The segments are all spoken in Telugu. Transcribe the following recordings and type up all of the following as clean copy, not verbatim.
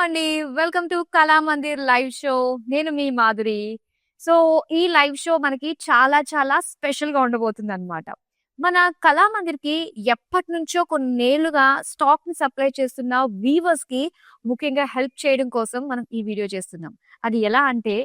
అండి. Welcome to Kalamandir live show. నేను మీ మాధురి. సో, ఈ లైవ్ షో మనకి చాలా చాలా స్పెషల్‌గా ఉండబోతుందన్నమాట. మన కళామందిర్‌కి ఎప్పటినుంచో కొన్నేళ్లుగా స్టాక్‌ని సప్లై చేస్తున్న వీవర్స్‌కి ముఖ్యంగా హెల్ప్ చేయడం కోసం మనం ఈ వీడియో చేస్తున్నాం. అది ఎలా అంటే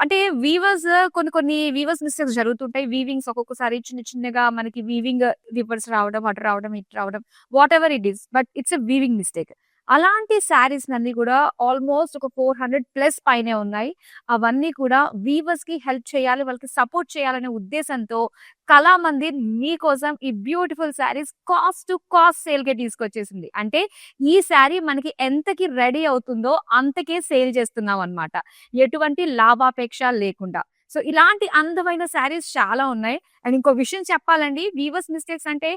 అంటే వీవర్స్ కొన్ని కొన్ని వీవర్స్ మిస్టేక్స్ జరుగుతుంటాయి. వీవింగ్స్ ఒక్కొక్కసారి చిన్న చిన్నగా మనకి వీవింగ్ రివర్స్ రావడం, అటు రావడం, ఇటు రావడం whatever it is. But it's a weaving mistake. అలాంటి శారీస్‌నన్నీ గూడా ఆల్‌మోస్ట్ ఒక 400 పైనే ఉన్నాయి. అవన్నీ కూడా వీవర్స్‌కి హెల్ప్ చేయాలి, వాళ్ళకి సపోర్ట్ చేయాలనే ఉద్దేశంతో కళామందిర్ మీకోసం ఈ beautiful saris cost to cost సేల్‌కే తీసుకొచ్చేసింది. అంటే ఈ శారీ మనకి ఎంతకి రెడీ అవుతుందో అంతకే సేల్ చేస్తున్నామనమాట. ఎటువంటి లాభాపేక్ష లేకుండా. సో, ఇలాంటి అందమైన శారీస్ చాలా ఉన్నాయి. అండ్ ఇంకో విషయం చెప్పాలండి, వీవర్స్ మిస్టేక్స్ అంటే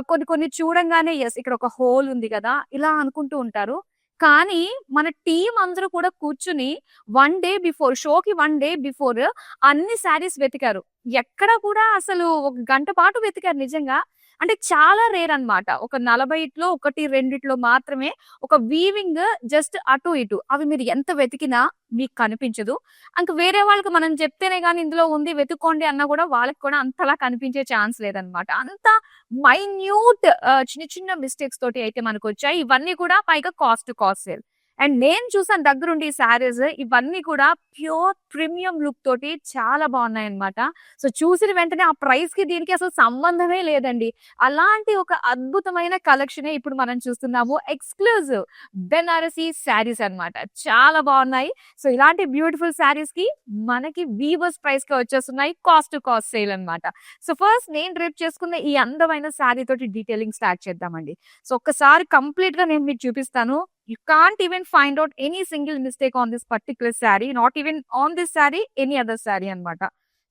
కొన్ని కొన్ని చూడంగానే యెస్ ఇక్కడ ఒక హోల్ ఉంది గదా! ఇలా అనుకుంటూ ఉంటారు. కానీ మన టీమ్ అందరూ కూడా కూర్చొని 1 డే బిఫోర్ షోకి 1 డే బిఫోర్ అన్ని శారీస్ వెతికారు. ఎక్కడ కూడా అసలు ఒక గంట పాటు వెతికారు నిజంగా. అంటే చాలా రేర్ అన్నమాట. ఒక 40లో 1, 2 మాత్రమే ఒక వీవింగ్ జస్ట్ అటు ఇటు. అవి మీరు ఎంత వెతికినా మీకు కనిపించదు. ఇంక వేరే వాళ్ళకి మనం చెప్తేనే గాని ఇందులో ఉంది వెతుక్కోండి అన్నా కూడా వాళ్ళకి కూడా అంతలా కనిపించే ఛాన్స్ లేదన్నమాట. అంత మైన్యూట్ చిన్న చిన్న మిస్టేక్స్ తోటి అయితే మనకొచ్చాయి. ఇవన్నీ కూడా పైగా cost to cost sale. And నేను చూసాను దగ్గరుండి ఈ శారీస్ ఇవన్నీ కూడా ప్యూర్ ప్రీమియం లుక్ తోటి చాలా బాగున్నాయన్నమాట. సో, చూసిన వెంటనే ఆ ప్రైస్‌కి దీనికి అసలు సంబంధమే లేదండి. అలాంటి ఒక అద్భుతమైన కలెక్షనే ఇప్పుడు మనం చూస్తున్నాము. ఎక్స్‌క్లూజివ్ బెనారసి శారీస్ అన్నమాట. చాలా బాగున్నాయి. సో, ఇలాంటి బ్యూటిఫుల్ శారీస్‌కి మనకి వీవర్స్ ప్రైస్‌కే వచ్చేస్తున్నాయి. కాస్ట్ టు కాస్ట్ సేల్ అన్నమాట. సో, ఫస్ట్ నేను డ్రేప్ చేసుకున్న ఈ అందమైన శారీ తోటి డీటెయిలింగ్ స్టార్ట్ చేద్దామండి. సో, ఒక్కసారి కంప్లీట్‌గా నేను మీకు చూపిస్తాను. You can't even find out any single mistake on this particular saree. Not even on this saree, any other saree అన్నమాట.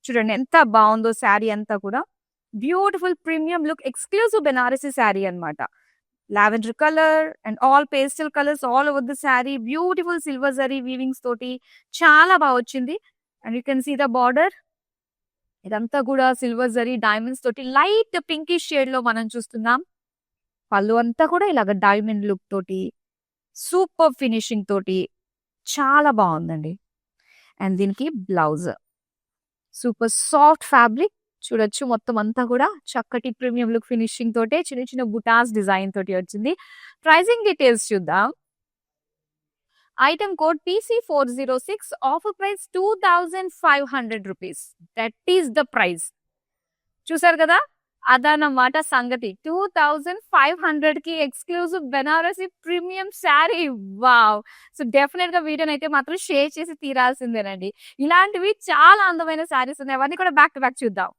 చూడండి ఎంత బావుందో శారీ అంతా కూడా. Beautiful premium look exclusive Banarasi sari అన్నమాట. Lavender colour and all pastel colours all over the sari. Beautiful silver zari weavings తోటి చాలా బా వచ్చింది. And you can see the border. ఇదంతా కూడా సిల్వర్ జరీ డైమండ్స్ తోటి లైట్ పింకిష్ షేడ్‌లో మనం చూస్తున్నాం. పళ్ళు అంతా కూడా ఇలాగ డైమండ్ లుక్ తోటి సూపర్ ఫినిషింగ్ తోటి చాలా బావుందండి. అండ్ దీనికి బ్లౌజ్. సూపర్ సాఫ్ట్ ఫ్యాబ్రిక్ చూడొచ్చు. మొత్తం అంతా కూడా చక్కటి ప్రీమియం లుక్ ఫినిషింగ్ తోటే చిన్న చిన్న బుటాస్ డిజైన్ తోటి వచ్చింది. ప్రైజింగ్ డీటెయిల్స్ చూద్దాం. Item code PC406 offer price ₹2500. That is the price. చూసారు కదా! అదన్నమాట సంగతి. 2500కి exclusive Banarasi premium sari. Wow! So, డెఫినిట్‌గా వీడియోనైతే మాత్రం షేర్ చేసి తీరాల్సిందేనండి. ఇలాంటివి చాలా అందమైన శారీస్ ఉన్నాయి. అవన్నీ కూడా బ్యాక్ టు బ్యాక్ చూద్దాం.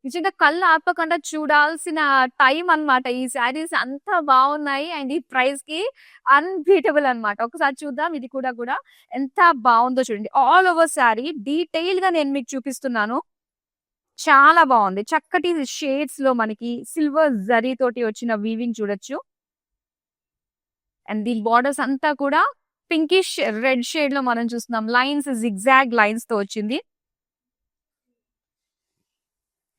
నిజంగా కళ్ళు ఆర్పకుండా చూడాల్సిన టైం అన్నమాట. ఈ శారీస్ అంత బావున్నాయి. అండ్ ఈ ప్రైస్‌కి అన్‌బీటబుల్ అన్నమాట. ఒకసారి చూద్దాం ఇది కూడా ఎంత బావుందో చూడండి. ఆల్ ఓవర్ శారీ డీటెయిల్‌గా నేను మీకు చూపిస్తున్నాను. చాలా బావుంది. చక్కటి షేడ్స్‌లో మనకి సిల్వర్ జరీ తోటి వచ్చిన వీవింగ్ చూడొచ్చు. అండ్ దీని బోర్డర్స్ అంతా కూడా పింకిష్ రెడ్ షేడ్‌లో మనం చూస్తున్నాం. లైన్స్ జిగ్‌జాగ్ లైన్స్‌తో వచ్చింది.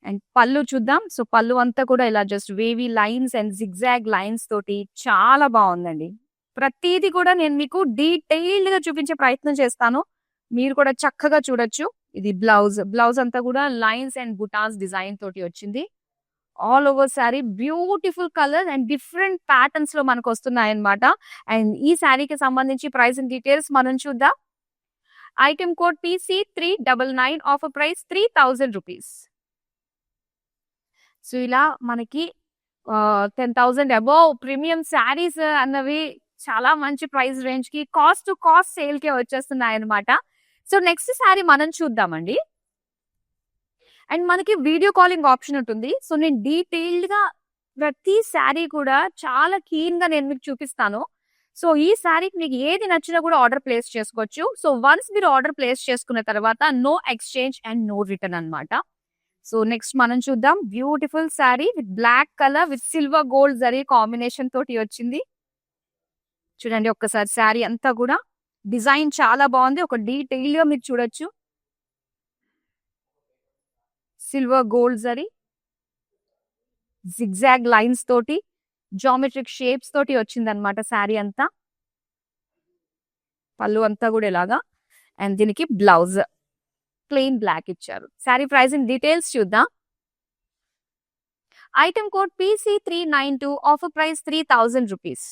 అండ్ పళ్ళు చూద్దాం. సో, పళ్ళు అంతా కూడా ఇలా just wavy lines and zigzag lines తోటి చాలా బావుందండి. ప్రతీది కూడా నేను మీకు డీటెయిల్డ్‌గా చూపించే ప్రయత్నం చేస్తాను. మీరు కూడా చక్కగా చూడొచ్చు. ఇది బ్లౌజ్. బ్లౌజ్ అంతా కూడా లైన్స్ అండ్ బుటాస్ డిజైన్ తోటి వచ్చింది. All over sari beautiful colour and different ప్యాటర్న్స్‌లో మనకొస్తున్నాయన్నమాట. అండ్ ఈ శారీకి సంబంధించి ప్రైసింగ్ డీటెయిల్స్ మనం చూద్దాం. Item code PC399 offer price ₹3000. So, ఇలా మనకి 10,000 అబోవ్ ప్రీమియం శారీస్ అన్నవి చాలా మంచి ప్రైస్ రేంజ్‌కి కాస్ట్ టు కాస్ట్ సేల్‌కే వచ్చేస్తున్నాయన్నమాట. సో, నెక్స్ట్ శారీ మనం చూద్దామండి. అండ్ మనకి వీడియో కాలింగ్ ఆప్షన్ ఉంటుంది. సో, నేను డీటెయిల్డ్‌గా ప్రతి శారీ కూడా చాలా కీన్‌గా నేను మీకు చూపిస్తాను. సో, ఈ శారీకి మీకు ఏది నచ్చినా కూడా ఆర్డర్ ప్లేస్ చేసుకోవచ్చు. సో, వన్స్ మీరు ఆర్డర్ ప్లేస్ చేసుకున్న తర్వాత no exchange and no return అన్నమాట. సో, నెక్స్ట్ మనం చూద్దాం. Beautiful saree with black colour with silver gold zari combination తోటి వచ్చింది. చూడండి ఒక్కసారి శారీ అంతా కూడా డిజైన్ చాలా బావుంది. ఒక డీటెయిల్‌గా మీరు చూడొచ్చు. Silver gold zari zigzag lines తోటి జామెట్రిక్ షేప్స్ తోటి వచ్చిందన్నమాట శారీ అంతా. పళ్ళు అంతా కూడా ఇలాగా. అండ్ దీనికి బ్లౌజ్ ప్లెయిన్ బ్లాక్ ఇచ్చారు. శారీ ప్రైసింగ్ డీటెయిల్స్ చూద్దాం. Item code PC392, offer price 3000 rupees.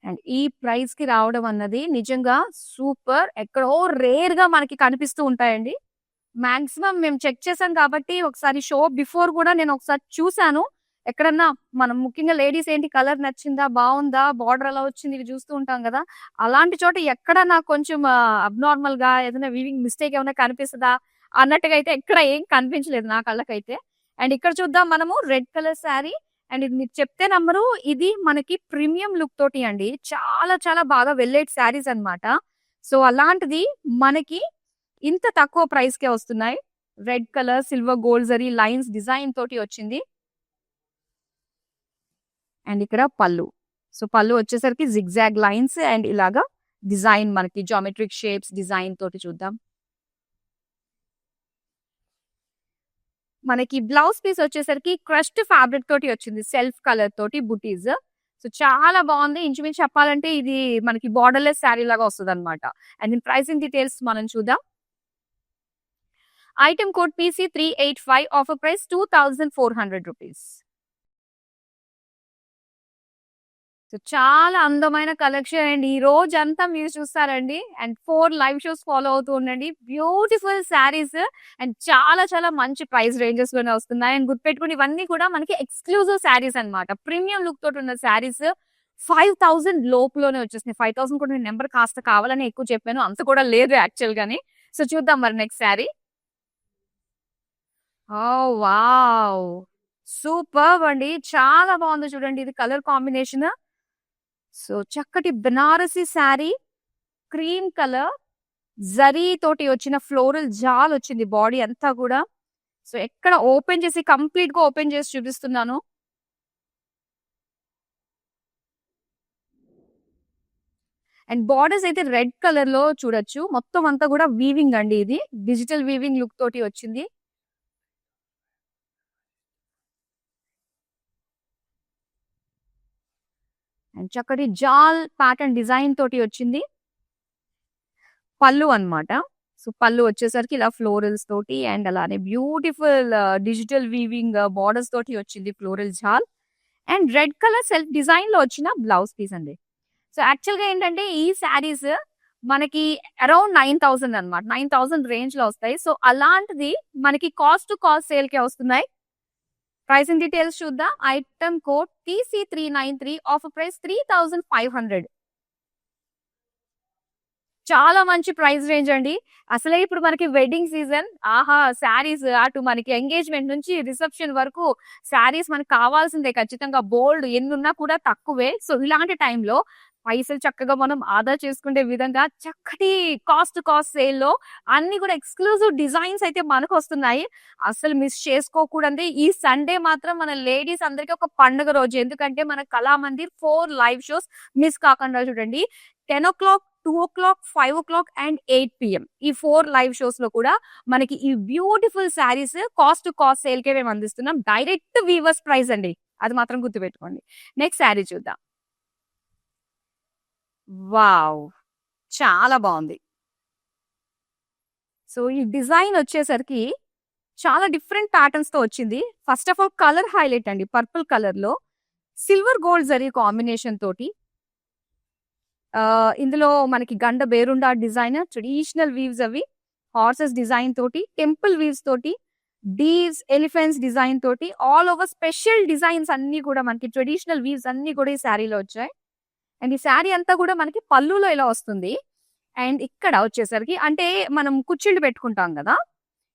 And ఈ ప్రైస్ కి రావడం అన్నది నిజంగా సూపర్. ఎక్కడో రేర్ గా మనకి కనిపిస్తూ ఉంటాయండి. మాక్సిమం మేము చెక్ చేసాం కాబట్టి ఒకసారి షో బిఫోర్ కూడా నేను ఒకసారి చూసాను. ఎక్కడన్నా మనం ముఖ్యంగా లేడీస్ ఏంటి కలర్ నచ్చిందా, బాగుందా, బార్డర్ ఎలా వచ్చింది, ఇవి చూస్తూ ఉంటాం కదా. అలాంటి చోట ఎక్కడ నాకు కొంచెం అబ్నార్మల్ గా ఏదైనా వీవింగ్ మిస్టేక్ ఏమైనా కనిపిస్తుందా అన్నట్టుగా అయితే ఎక్కడ ఏం కనిపించలేదు నా కళ్ళకైతే. అండ్ ఇక్కడ చూద్దాం మనము రెడ్ కలర్ శారీ. అండ్ ఇది మీరు చెప్తే నమ్మరు, ఇది మనకి ప్రీమియం లుక్ తోటి అండి. చాలా చాలా బాగా వెల్లేట్ శారీస్ అన్నమాట. సో అలాంటిది మనకి ఇంత తక్కువ ప్రైస్ కే వస్తున్నాయి. Red colour silver gold zari lines design తోటి వచ్చింది. అండ్ ఇక్కడ పళ్ళు. సో పళ్ళు వచ్చేసరికి జిగ్జాగ్ లైన్స్ అండ్ ఇలాగా డిజైన్ మనకి జామెట్రిక్ షేప్స్ డిజైన్ తోటి చూద్దాం. మనకి బ్లౌజ్ పీస్ వచ్చేసరికి క్రష్డ్ ఫ్యాబ్రిక్ తోటి వచ్చింది, సెల్ఫ్ కలర్ తోటి బుటీస్. సో చాలా బాగుంది. ఇంచుమించు చెప్పాలంటే ఇది మనకి బార్డర్లెస్ శారీ లాగా వస్తుంది అనమాట. అండ్ దీని ప్రైసింగ్ డీటెయిల్స్ మనం చూద్దాం. Item code PC385, offer price 2400 rupees. So చాలా అందమైన కలెక్షన్ అండి. ఈ రోజంతా మీరు చూస్తారండి. అండ్ 4 లైవ్ షోస్ ఫాలో అవుతూ ఉండండి. బ్యూటిఫుల్ శారీస్ అండ్ చాలా చాలా మంచి ప్రైస్ రేంజెస్ లోనే వస్తున్నాయి. అండ్ గుర్తుపెట్టుకుని ఇవన్నీ కూడా మనకి ఎక్స్క్లూజివ్ శారీస్ అన్నమాట. ప్రీమియం లుక్ తోటి ఉన్న శారీస్ 5000 లోపులోనే వచ్చేసినాయి. 5000 కూడా నేను నెంబర్ కాస్త కావాలని ఎక్కువ చెప్పాను, అంత కూడా లేదు యాక్చువల్ గాని. సో చూద్దాం మరి నెక్స్ట్ శారీ. ఓ వావ్, సూపర్ అండి. చాలా బాగుంది చూడండి ఇది కలర్ కాంబినేషన్. సో చక్కటి బనారసి శారీ, క్రీమ్ కలర్ జరీ తోటి వచ్చిన ఫ్లోరల్ జాల్ వచ్చింది బాడీ అంతా కూడా. సో ఎక్కడ ఓపెన్ చేసి కంప్లీట్ గా ఓపెన్ చేసి చూపిస్తున్నాను. అండ్ బార్డర్స్ అయితే రెడ్ కలర్ లో చూడొచ్చు. మొత్తం అంతా కూడా వీవింగ్ అండి, ఇది డిజిటల్ వీవింగ్ లుక్ తోటి వచ్చింది. అండ్ చక్కటి జాల్ ప్యాటర్న్ డిజైన్ తోటి వచ్చింది. పళ్ళు అన్నమాట. సో పళ్ళు వచ్చేసరికి ఇలా ఫ్లోరల్స్ తోటి అండ్ అలానే బ్యూటిఫుల్ డిజిటల్ వీవింగ్ బార్డర్స్ తోటి వచ్చింది ఫ్లోరల్ జాల్. And red colour self design లో వచ్చిన బ్లౌజ్ పీస్ అండి. సో యాక్చువల్ గా ఏంటంటే ఈ శారీస్ మనకి అరౌండ్ 9000 అనమాట, 9000 రేంజ్ లో వస్తాయి. సో అలాంటిది మనకి కాస్ట్ టు కాస్ట్ సేల్ కే వస్తున్నాయి. ప్రైసింగ్ డీటెయిల్స్ చూద్దాం. Item code PC393, offer price 3500. చాలా మంచి ప్రైస్ రేంజ్ అండి. అసలే ఇప్పుడు మనకి వెడ్డింగ్ సీజన్. ఆహా, శారీస్ అటు మనకి ఎంగేజ్మెంట్ నుంచి రిసెప్షన్ వరకు శారీస్ మనకు కావాల్సిందే ఖచ్చితంగా. బోల్డ్ ఎన్నున్నా కూడా తక్కువే. సో ఇలాంటి టైంలో పైసలు చక్కగా మనం ఆదా చేసుకునే విధంగా చక్కటి కాస్ట్ సేల్ లో అన్ని కూడా ఎక్స్క్లూజివ్ డిజైన్స్ అయితే మనకు వస్తున్నాయి. అసలు మిస్ చేసుకోకూడదు. ఈ సండే మాత్రం మన లేడీస్ అందరికి ఒక పండుగ రోజు. ఎందుకంటే మన కళామందిర్ 4 లైవ్ షోస్ మిస్ కాకుండా చూడండి. 10 o'clock, 2 o'clock, 5 o'clock and 8 PM ఈ 4 లైవ్ షోస్ లో కూడా మనకి ఈ బ్యూటిఫుల్ శారీస్ కాస్ట్ సేల్ కే మేము అందిస్తున్నాం. డైరెక్ట్ వీవర్స్ ప్రైస్ అండి, అది మాత్రం గుర్తుపెట్టుకోండి. నెక్స్ట్ శారీ చూద్దాం. వావ్, చాలా బాగుంది. సో ఈ డిజైన్ వచ్చేసరికి చాలా డిఫరెంట్ ప్యాటర్న్స్ తో వచ్చింది. First of all colour highlight అండి, పర్పుల్ కలర్ లో సిల్వర్ గోల్డ్ జరీ కాంబినేషన్ తోటి. ఇందులో మనకి గండ బేరుండా డిజైన్, ట్రెడిషనల్ వీవ్స్ అవి, హార్సెస్ డిజైన్ తోటి, టెంపుల్ వీవ్స్ తోటి, డీవ్స్ ఎలిఫెంట్స్ డిజైన్ తోటి, ఆల్ ఓవర్ స్పెషల్ డిజైన్స్ అన్ని కూడా మనకి ట్రెడిషనల్ వీవ్స్ అన్ని కూడా ఈ శారీలో వచ్చాయి. అండ్ ఈ శారీ అంతా కూడా మనకి పళ్ళులో ఇలా వస్తుంది. అండ్ ఇక్కడ వచ్చేసరికి అంటే మనం కుచ్చిళ్ళు పెట్టుకుంటాం కదా,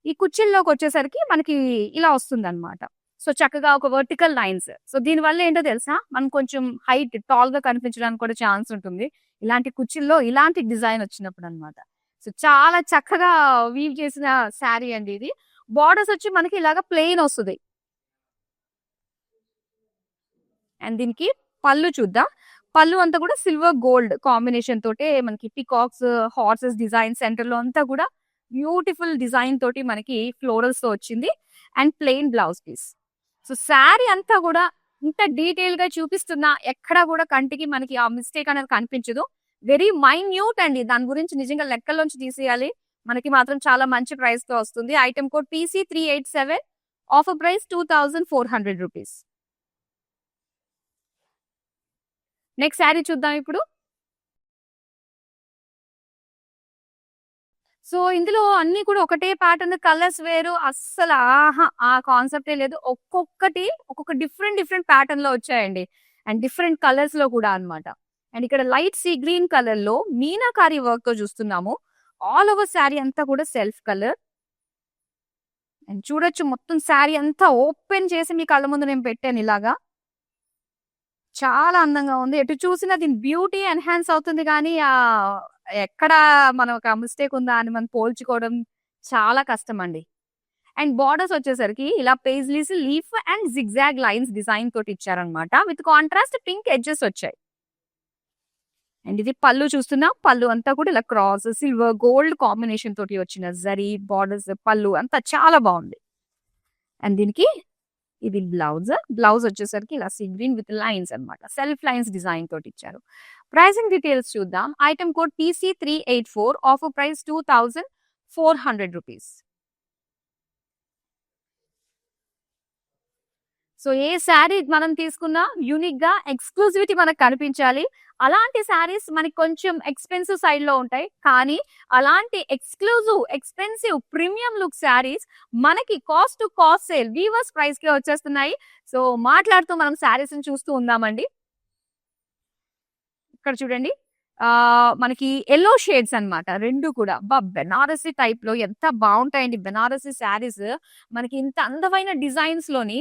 ఈ కుచ్చిళ్ళలోకి వచ్చేసరికి మనకి ఇలా వస్తుంది అనమాట. సో చక్కగా ఒక వర్టికల్ లైన్స్. సో దీని వల్ల ఏంటో తెలుసా, మనం కొంచెం హైట్ టాల్ గా కనిపించడానికి కూడా ఛాన్స్ ఉంటుంది ఇలాంటి కుచ్చిల్లో ఇలాంటి డిజైన్ వచ్చినప్పుడు అనమాట. సో చాలా చక్కగా వీవ్ చేసిన శారీ అండి ఇది. బార్డర్స్ వచ్చి మనకి ఇలాగా ప్లెయిన్ వస్తుంది. అండ్ దీనికి పళ్ళు చూద్దాం. పళ్ళు అంతా కూడా సిల్వర్ గోల్డ్ కాంబినేషన్ తోటే మనకి పికాక్స్, హార్సెస్ డిజైన్ సెంటర్ లో అంతా కూడా బ్యూటిఫుల్ డిజైన్ తోటి మనకి ఫ్లోరల్స్ తో వచ్చింది. And plain blouse piece. So saree అంతా కూడా ఇంత డీటెయిల్ గా చూపిస్తున్నా ఎక్కడా కూడా కంటికి మనకి ఆ మిస్టేక్ అనేది కనిపించదు. వెరీ మైన్యూట్ అండి. దాని గురించి నిజంగా లెక్కల్లోంచి తీసేయాలి. మనకి మాత్రం చాలా మంచి ప్రైస్ తో వస్తుంది. Item code PC387, offer price ₹2400. Next sari చూద్దాం ఇప్పుడు. సో ఇందులో అన్ని కూడా ఒకటే ప్యాటర్న్, కలర్స్ వేరు, అస్సలు ఆహా ఆ కాన్సెప్టే లేదు. ఒక్కొక్కటి ఒక్కొక్క డిఫరెంట్ డిఫరెంట్ ప్యాటర్న్ లో వచ్చాయండి. అండ్ డిఫరెంట్ కలర్స్ లో కూడా అన్నమాట. అండ్ ఇక్కడ లైట్ సీ గ్రీన్ కలర్ లో మీనాకారి వర్క్ తో చూస్తున్నాము. ఆల్ ఓవర్ శారీ అంతా కూడా సెల్ఫ్ కలర్. అండ్ చూడొచ్చు మొత్తం శారీ అంతా ఓపెన్ చేసి మీ కళ్ళ ముందు నేను పెట్టాను ఇలాగా. చాలా అందంగా ఉంది. ఎటు చూసినా దీని బ్యూటీ ఎన్హాన్స్ అవుతుంది గానీ, ఎక్కడ మనం ఒక మిస్టేక్ ఉందా అని మనం పోల్చుకోవడం చాలా కష్టమండి. అండ్ బోర్డర్స్ వచ్చేసరికి ఇలా paisleys, leaf and zigzag lines design తోటి ఇచ్చారన్నమాట. విత్ కాంట్రాస్ట్ పింక్ ఎడ్జెస్ వచ్చాయి. అండ్ ఇది పళ్ళు చూస్తున్నాం. పళ్ళు అంతా కూడా ఇలా క్రాస్, సిల్వర్, గోల్డ్ కాంబినేషన్ తోటి వచ్చిన జరీ బోర్డర్స్, పళ్ళు అంతా చాలా బాగుంది. అండ్ దీనికి ఇది బ్లౌజ్. బ్లౌజ్ వచ్చేసరికి ఇలా సీ గ్రీన్ విత్ లైన్స్ అన్నమాట. సెల్ఫ్ లైన్స్ డిజైన్ తోటి ఇచ్చారు. ప్రైసింగ్ డీటెయిల్స్ చూద్దాం. Item code PC384, offer price ₹2400. So ఏ శారీ మనం తీసుకున్నా యూనిక్ గా ఎక్స్క్లూసివిటీ మనకు కనిపించాలి. అలాంటి శారీస్ మనకి కొంచెం ఎక్స్పెన్సివ్ సైడ్ లో ఉంటాయి. కానీ అలాంటి exclusive, expensive, premium look saris మనకి cost to cost sale weavers price కి వచ్చేస్తున్నాయి. సో మాట్లాడుతూ మనం శారీస్ ని చూస్తూ ఉందామండి. ఇక్కడ చూడండి. మనకి యెల్లో షేడ్స్ అన్నమాట. 2 కూడా. బెనారసి టైప్ లో ఎంత బాగుంటాయండి బెనారసి శారీస్. మనకి ఇంత అందమైన డిజైన్స్ లోని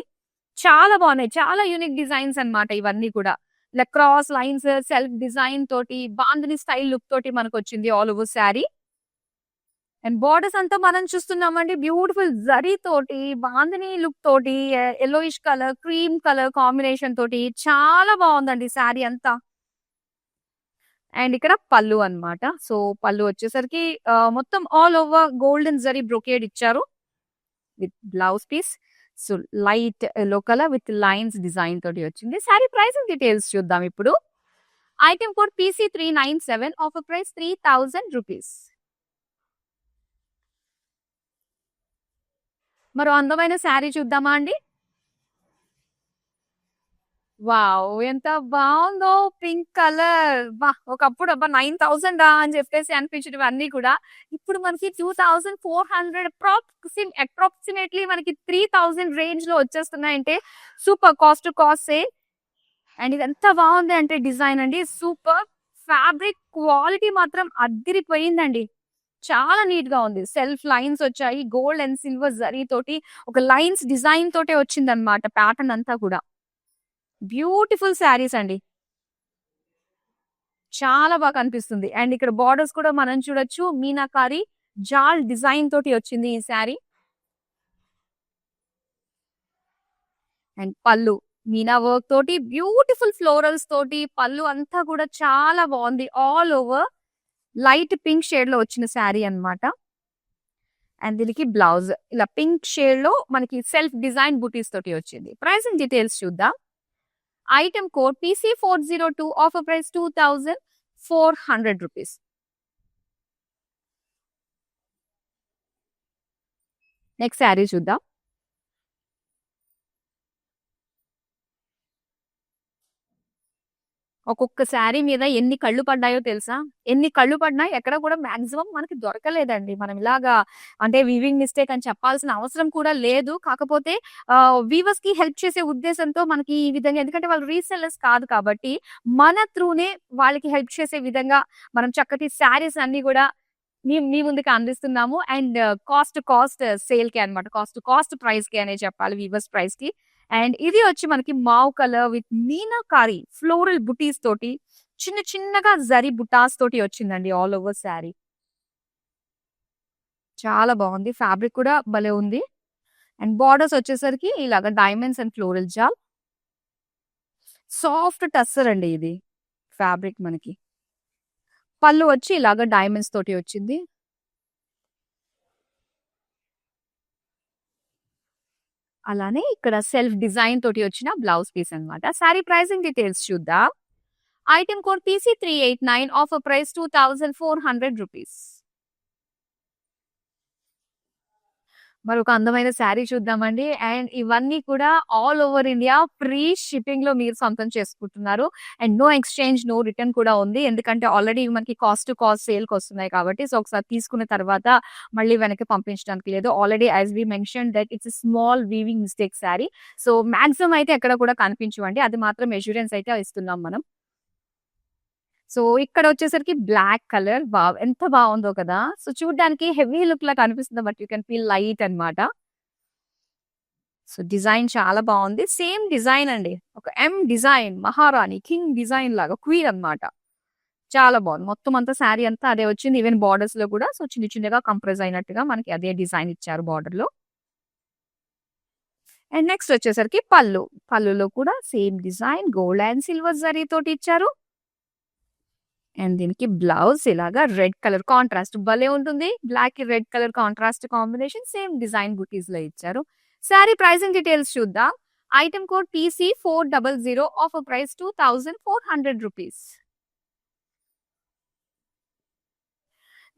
చాలా బాగున్నాయి. చాలా యూనిక్ డిజైన్స్ అన్నమాట ఇవన్నీ కూడా. ఇలా క్రాస్ లైన్స్, సెల్ఫ్ డిజైన్ తోటి, బాందిని స్టైల్ లుక్ తోటి మనకొచ్చింది all over sari. And borders అంతా మనం చూస్తున్నామండి బ్యూటిఫుల్ జరీ తోటి, బాందిని లుక్ తోటి, yellowish colour, cream colour combination తోటి చాలా బాగుందండి శారీ అంతా. అండ్ ఇక్కడ పళ్ళు అన్నమాట. సో పళ్ళు వచ్చేసరికి మొత్తం all over golden zari brocade ఇచ్చారు. With blouse piece. So light yellow colour with lines design తోటి వచ్చింది. శారీ ప్రైసింగ్ డీటెయిల్స్ చూద్దాం ఇప్పుడు. Item code PC397, offer price ₹3000. మరో అందమైన శారీ చూద్దామా అండి. వావ్! ఎంత బావుందో పింక్ కలర్. ఒకప్పుడు అబ్బా! 9,000 అని చెప్పేసి అనిపించినవన్నీ కూడా ఇప్పుడు మనకి 2,400 అప్రాక్సిమేట్‌లీ మనకి 3,000 రేంజ్‌లో వచ్చేస్తున్నాయంటే super cost to cost sale. And ఇది ఎంత బావుంది అంటే డిజైన్ అండి సూపర్. ఫ్యాబ్రిక్ క్వాలిటీ మాత్రం అద్దిరిపోయిందండి. చాలా నీట్‌గా ఉంది. సెల్ఫ్ లైన్స్ వచ్చాయి. గోల్డ్ అండ్ సిల్వర్ జరీ తోటి ఒక లైన్స్ డిజైన్ తోటే వచ్చిందన్నమాట ప్యాటర్న్ అంతా కూడా. బ్యూటిఫుల్ శారీస్ అండి. చాలా బాగా కనిపిస్తుంది. అండ్ ఇక్కడ బోర్డర్స్ కూడా మనం చూడొచ్చు. మీనాకారి జాల్ డిజైన్ తోటి వచ్చింది ఈ శారీ. అండ్ పళ్ళు మీనా వర్క్ తోటి బ్యూటిఫుల్ ఫ్లోరల్స్ తోటి పళ్ళు అంతా కూడా చాలా బాగుంది. All over light pink shade లో వచ్చిన శారీ అన్నమాట. అండ్ దీనికి బ్లౌజ్ ఇలా పింక్ షేడ్ లో మనకి సెల్ఫ్ డిజైన్ బుటీస్ తోటి వచ్చింది. ప్రైసింగ్ డీటెయిల్స్ చూద్దాం. Item code PC402, offer price ₹2400. Next sari చూద్దాం. ఒక్కొక్క శారీ మీద ఎన్ని కళ్ళు పడ్డాయో తెలుసా? ఎన్ని కళ్ళు పడినాయి ఎక్కడ కూడా మాక్సిమం మనకి దొరకలేదండి. మనం ఇలాగా అంటే వీవింగ్ మిస్టేక్ అని చెప్పాల్సిన అవసరం కూడా లేదు. కాకపోతే వీవర్స్‌కి హెల్ప్ చేసే ఉద్దేశంతో మనకి ఈ విధంగా ఎందుకంటే వాళ్ళు రీసెల్లర్స్ కాదు కాబట్టి మన త్రూనే వాళ్ళకి హెల్ప్ చేసే విధంగా మనం చక్కటి శారీస్ అన్నీ కూడా మీ ముందుకు అందిస్తున్నాము. అండ్ కాస్ట్ సేల్‌కే అన్నమాట. కాస్ట్ ప్రైస్‌కే అనే చెప్పాలి వీవర్స్ ప్రైస్‌కి. అండ్ ఇది వచ్చి మనకి మావ్ కలర్ విత్ మీనాకారి ఫ్లోరల్ బుటీస్ తోటి చిన్న చిన్నగా జరీ బుటాస్ తోటి వచ్చిందండి ఆల్ ఓవర్ శారీ. చాలా బాగుంది. ఫ్యాబ్రిక్ కూడా భలే ఉంది. అండ్ బోర్డర్స్ వచ్చేసరికి ఇలాగ డైమండ్స్ అండ్ ఫ్లోరల్ జాల్. సాఫ్ట్ టస్సర్ అండి ఇది ఫ్యాబ్రిక్ మనకి. పళ్ళు వచ్చి ఇలాగ డైమండ్స్ తోటి వచ్చింది. అలానే ఇక్కడ సెల్ఫ్ డిజైన్ తోటి వచ్చిన బ్లౌజ్ పీస్ అన్నమాట. శారీ ప్రైసింగ్ డీటెయిల్స్ చూద్దాం. Item code PC389, offer price 2400 rupees. మరొక అందమైన శారీ చూద్దామండి. అండ్ ఇవన్నీ కూడా all over India free shipping లో మీరు సొంతం చేసుకుంటున్నారు. And no exchange, no return కూడా ఉంది. ఎందుకంటే ఆల్రెడీ మనకి కాస్ట్ టు కాస్ట్ సేల్ కి వస్తున్నాయి కాబట్టి. సో ఒకసారి తీసుకున్న తర్వాత మళ్ళీ వెనక్కి పంపించడానికి లేదు. Already as we mention that it's small weaving mistake saree. So maximum అయితే ఎక్కడ కూడా కనిపించవండి. అది మాత్రం మెజూరెన్స్ అయితే ఇస్తున్నాం మనం. సో ఇక్కడ వచ్చేసరికి బ్లాక్ కలర్, వావ్! ఎంత బాగుందో కదా! సో చూడ్డానికి హెవీ లుక్ లా కనిపిస్తుంది. But you can feel light అన్నమాట. సో డిజైన్ చాలా బాగుంది. సేమ్ డిజైన్ అండి. ఒక డిజైన్, మహారాణి, కింగ్ డిజైన్ లాగా, క్వీన్ అన్నమాట. చాలా బాగుంది. మొత్తం అంతా శారీ అంతా అదే వచ్చింది. ఈవెన్ బార్డర్స్ లో కూడా సో చిన్న చిన్నగా కంప్రెస్ అయినట్టుగా మనకి అదే డిజైన్ ఇచ్చారు బార్డర్ లో. అండ్ నెక్స్ట్ వచ్చేసరికి పళ్ళు. పళ్ళులో కూడా same design, gold and silver zari తోటి ఇచ్చారు. అండ్ దీనికి బ్లౌజ్ ఇలాగా రెడ్ కలర్ కాంట్రాస్ట్ భలే ఉంటుంది. బ్లాక్ కి red colour contrast combination, same design బుటీస్ లో ఇచ్చారు. శారీ ప్రైసింగ్ డీటెయిల్స్ చూద్దాం. Item code PC400, offer price 2400 rupees.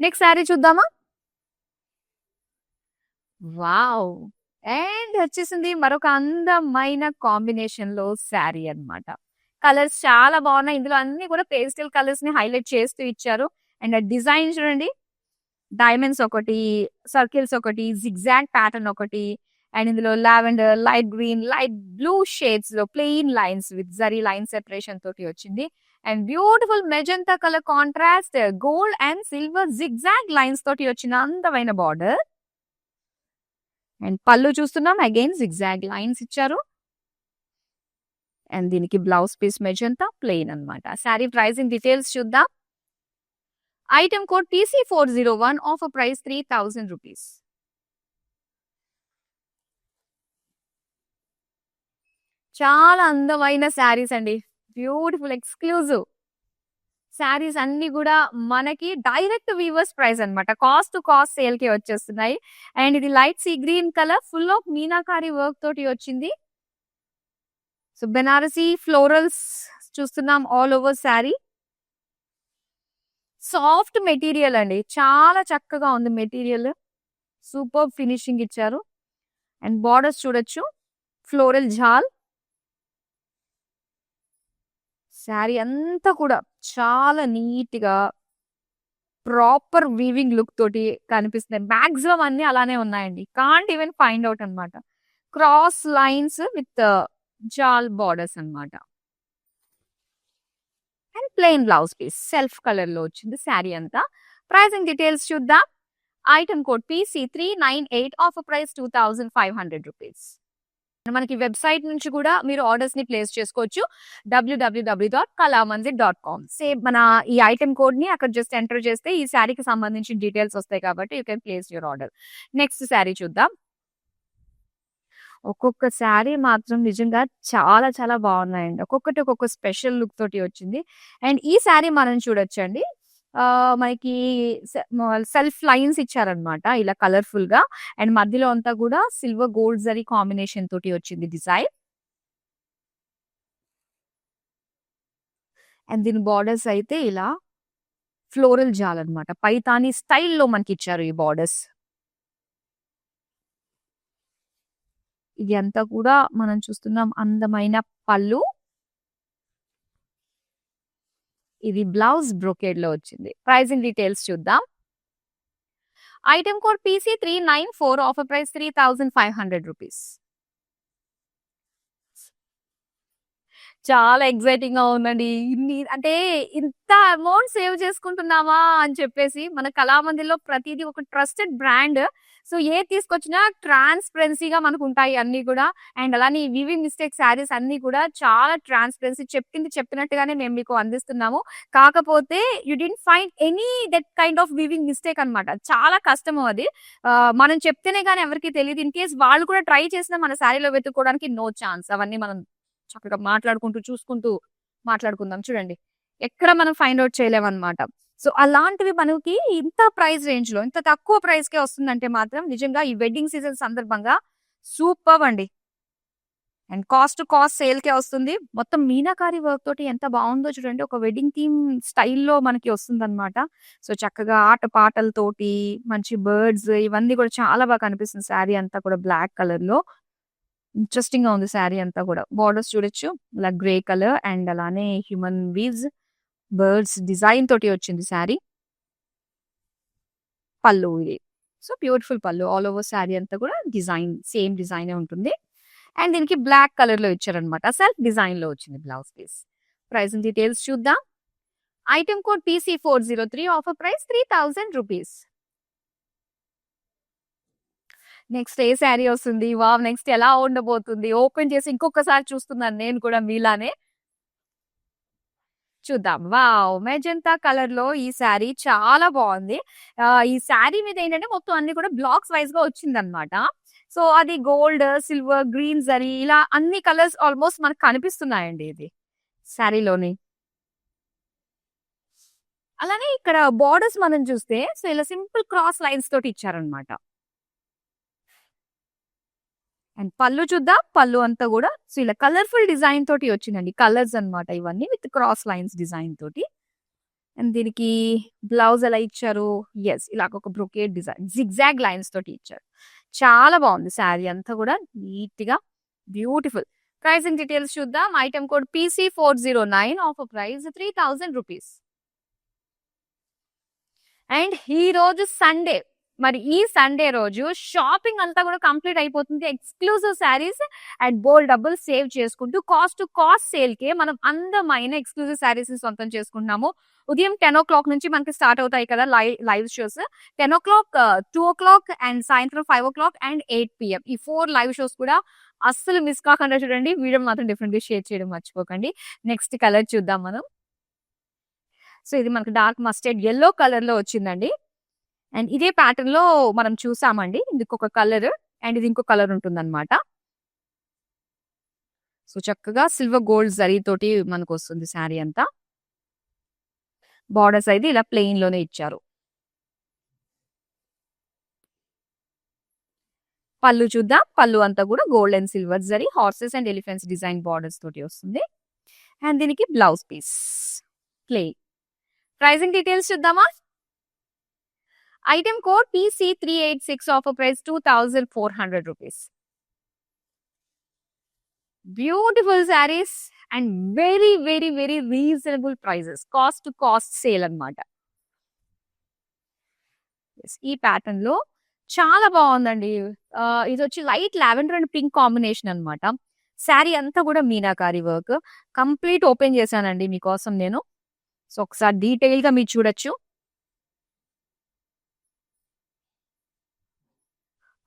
Next saree చూద్దామా? వావ్! అండ్ వచ్చేసింది మరొక అందమైన కాంబినేషన్ లో శారీ అన్నమాట. కలర్స్ చాలా బాగున్నాయి. ఇందులో అన్ని కూడా పేస్టల్ కలర్స్ ని హైలైట్ చేస్తూ ఇచ్చారు. అండ్ ఆ డిజైన్ చూడండి, డైమండ్స్ ఒకటి, సర్కిల్స్ ఒకటి, జిగ్జాగ్ ప్యాటర్న్ ఒకటి, అండ్ ఇందులో lavender, light green, light blue shades లో plain lines with zari line separation తోటి వచ్చింది. And beautiful magenta colour contrast, gold and silver zigzag lines తోటి వచ్చిన అందమైన బార్డర్. అండ్ పళ్ళు చూస్తున్నాం, అగైన్ జిగ్జాగ్ లైన్స్ ఇచ్చారు. అండ్ దీనికి బ్లౌజ్ పీస్ మెజంతా ప్లెయిన్ అన్నమాట. శారీ ప్రైసింగ్ డీటెయిల్స్ చూద్దాం. Item code PC401, offer price 3000 rupees. చాలా అందమైన శారీస్ అండి. బ్యూటిఫుల్ ఎక్స్క్లూజివ్ శారీస్ అన్ని కూడా మనకి డైరెక్ట్ వీవర్స్ ప్రైస్ అన్నమాట. కాస్ట్ టు కాస్ట్ సేల్ కి వచ్చేస్తున్నాయి. అండ్ ఇది light sea green colour, full of meenakari work తోటి వచ్చింది. సో బెనారసీ ఫ్లోరల్స్ చూస్తున్నాం all over sari. Soft material అండి, చాలా చక్కగా ఉంది మెటీరియల్. సూపర్ ఫినిషింగ్ ఇచ్చారు. అండ్ బార్డర్స్ చూడొచ్చు, ఫ్లోరల్ జాల్. శారీ అంతా కూడా చాలా నీట్ గా ప్రాపర్ వీవింగ్ లుక్ తోటి కనిపిస్తున్నాయి. మాక్సిమం అన్ని అలానే ఉన్నాయండి. కాంట్ ఈవెన్ ఫైండ్ అవుట్ అన్నమాట. Cross lines with jaal borders అన్నమాట. And plain blouse piece self colour లో వచ్చింది శారీ అంతా. ప్రైసింగ్ డీటెయిల్స్ చూద్దాం. Item code PC398, offer price 2500 rupees. మనకి వెబ్సైట్ నుంచి కూడా మీరు ఆర్డర్స్ ని ప్లేస్ చేసుకోవచ్చు. www.kalamandir.com. సేమ్ మన ఈ ఐటమ్ కోడ్ ని అక్కడ జస్ట్ ఎంటర్ చేస్తే ఈ శారీకి సంబంధించిన డీటెయిల్స్ వస్తాయి కాబట్టి you can place your order. Next sari చూద్దాం. ఒక్కొక్క శారీ మాత్రం నిజంగా చాలా చాలా బాగున్నాయండి. ఒక్కొక్కటి ఒక్కొక్క స్పెషల్ లుక్ తోటి వచ్చింది. అండ్ ఈ శారీ మనం చూడొచ్చండి. మనకి సెల్ఫ్ లైన్స్ ఇచ్చారనమాట ఇలా కలర్ఫుల్ గా. అండ్ మధ్యలో అంతా కూడా సిల్వర్ గోల్డ్ జరీ కాంబినేషన్ తోటి వచ్చింది డిజైన్. అండ్ దీని బార్డర్స్ అయితే ఇలా ఫ్లోరల్ జాల్ అన్నమాట. పైతాని స్టైల్లో మనకి ఇచ్చారు ఈ బార్డర్స్. ఇది అంతా కూడా మనం చూస్తున్నాం అందమైన పళ్ళు. ఇది బ్లౌజ్ బ్రొకేడ్ లో వచ్చింది. ప్రైసింగ్ డీటెయిల్స్ చూద్దాం. Item code PC394, offer price 3500 rupees. చాలా ఎక్సైటింగ్ గా ఉందండి. అంటే ఇంత అమౌంట్ సేవ్ చేసుకుంటున్నామా అని చెప్పేసి మన కళామందిర్లో ప్రతిదీ ఒక ట్రస్టెడ్ బ్రాండ్. సో ఏది తీసుకొచ్చినా ట్రాన్స్పరెన్సీగా మనకు ఉంటాయి అన్ని కూడా. అండ్ అలానే వివింగ్ మిస్టేక్ శారీస్ అన్ని కూడా చాలా ట్రాన్స్పరెన్సీ, చెప్పింది చెప్పినట్టుగానే మేము మీకు అందిస్తున్నాము. కాకపోతే you didn't find any that kind of weaving mistake అన్నమాట. చాలా కష్టము అది. మనం చెప్తేనే కానీ ఎవరికి తెలియదు. ఇన్ కేస్ వాళ్ళు కూడా ట్రై చేసినా మన శారీలో వెతుక్కోవడానికి నో ఛాన్స్. అవన్నీ మనం చక్కగా మాట్లాడుకుంటూ చూసుకుంటూ మాట్లాడుకుందాం. చూడండి ఎక్కడ మనం ఫైండ్ అవుట్ చేయలేమన్నమాట. సో అలాంటివి మనకి ఇంత ప్రైస్ రేంజ్ లో ఇంత తక్కువ ప్రైస్ కే వస్తుందంటే మాత్రం నిజంగా ఈ వెడ్డింగ్ సీజన్ సందర్భంగా సూపర్ అండి. అండ్ కాస్ట్ టు కాస్ట్ సేల్‌కే వస్తుంది. మొత్తం మీనాకారి వర్క్ తోటి ఎంత బావుందో చూడండి. ఒక వెడ్డింగ్ థీమ్ స్టైల్‌లో మనకి వస్తుందనమాట. సో, చక్కగా ఆటపాటలతోటి, మంచి బర్డ్స్ ఇవన్నీ కూడా చాలా బాగా కనిపిస్తుంది శారీ అంతా కూడా బ్లాక్ కలర్‌లో. ఇంట్రెస్టింగ్‌గా ఉంది శారీ అంతా కూడా. బోర్డర్స్ చూడొచ్చు. ఇలా గ్రే కలర్ అండ్ అలానే హ్యూమన్ వీవ్స్, బర్డ్స్ డిజైన్ తోటి వచ్చింది శారీ. పల్లు ఇది. సో, బ్యూటిఫుల్ పల్లు. ఆల్ ఓవర్ శారీ అంతా కూడా డిజైన్ సేమ్ డిజైనే ఉంటుంది. అండ్ దీనికి బ్లాక్ కలర్‌లో ఇచ్చారనమాట. సెల్ఫ్ డిజైన్‌లో వచ్చింది blouse piece. Price and details చూద్దాం. Item code PC403 offer price ₹3000. Next ఏ శారీ వస్తుంది? వావ్! నెక్స్ట్ ఎలా ఉండబోతుంది? ఓపెన్ చేసి ఇంకొకసారి చూస్తున్నాను నేను కూడా మీలానే. చూద్దాం. వావ్! మెజెంటా కలర్‌లో ఈ శారీ చాలా బావుంది. ఈ శారీ మీద ఏంటంటే మొత్తం అన్ని కూడా బ్లాక్స్ వైస్‌గా వచ్చిందనమాట. సో, అది గోల్డ్, సిల్వర్, గ్రీన్ జరీ ఇలా అన్ని కలర్స్ ఆల్‌మోస్ట్ మనకు కనిపిస్తున్నాయండి ఇది శారీలోని. అలానే ఇక్కడ బోర్డర్స్ మనం చూస్తే సో, ఇలా సింపుల్ క్రాస్ లైన్స్ తోటి ఇచ్చారనమాట. అండ్ పళ్ళు చూద్దాం. పళ్ళు అంతా గూడా సో, ఇలా కలర్‌ఫుల్ డిజైన్ తోటి వచ్చిందండి. కలర్స్ అన్నమాట ఇవన్నీ విత్ క్రాస్ లైన్స్ డిజైన్ తోటి. అండ్ దీనికి బ్లౌజ్ ఎలా ఇచ్చారు? యెస్. ఇలాగ ఒక బ్రొకేడ్ డిజైన్ జిగ్‌జాగ్ లైన్స్ తోటి ఇచ్చారు. చాలా బావుంది శారీ అంతా గూడా నీట్‌గా బ్యూటిఫుల్. ప్రైసింగ్ డీటెయిల్స్ చూద్దాం. Item code PC409 offer price ₹3000. And ఈరోజు సండే. మరి ఈ సండే రోజు షాపింగ్ అంతా కూడా కంప్లీట్ అయిపోతుంది. ఎక్స్‌క్లూజివ్ శారీస్ అండ్ బోలెడు డబ్బులు సేవ్ చేసుకుంటూ కాస్ట్ టు కాస్ట్ సేల్‌కే మనం అందమైన ఎక్స్‌క్లూజివ్ శారీస్‌ని సొంతం చేసుకుంటున్నాము. ఉదయం 10:00 నుంచి మనకి స్టార్ట్ అవుతాయి కదా లైవ్ షోస్. 10:00, 2:00 అండ్ సాయంత్రం 5:00 అండ్ 8 PM. ఈ 4 లైవ్ షోస్ కూడా అస్సలు మిస్ కాకుండా చూడండి. వీడియోని మాత్రం డెఫినెట్‌గా షేర్ చేయడం మర్చిపోకండి. నెక్స్ట్ కలర్ చూద్దాం మనం. సో, ఇది మనకు డార్క్ మస్టర్డ్ యెల్లో కలర్‌లో వచ్చిందండి. అండ్ ఇదే ప్యాటర్న్‌లో మనం చూసామండి. ఇదొక కలర్ అండ్ ఇది ఇంకో కలర్ ఉంటుందన్నమాట. సో, చక్కగా సిల్వర్ గోల్డ్ జరీ తోటి మనకొస్తుంది శారీ అంతా. బోర్డర్స్ అయితే ఇలా ప్లెయిన్‌లోనే ఇచ్చారు. పళ్ళు చూద్దాం. పళ్ళు అంతా కూడా gold and silver zari horses and elephants design borders తోటి వస్తుంది. అండ్ దీనికి blouse piece plain. Pricing details చూద్దామా? Item code PC386 offer price ₹2400. Beautiful saris and very, very, very reasonable prices. Cost to cost sale అన్నమాట. ఈ ప్యాటర్న్‌లో చాలా బావుందండి. ఇదొచ్చి light lavender and pink combination అన్నమాట. శారీ అంతా కూడా మీనాకారి వర్క్. కంప్లీట్ ఓపెన్ చేశానండి మీకోసం నేను. సో, ఒకసారి డీటెయిల్‌గా మీరు చూడొచ్చు.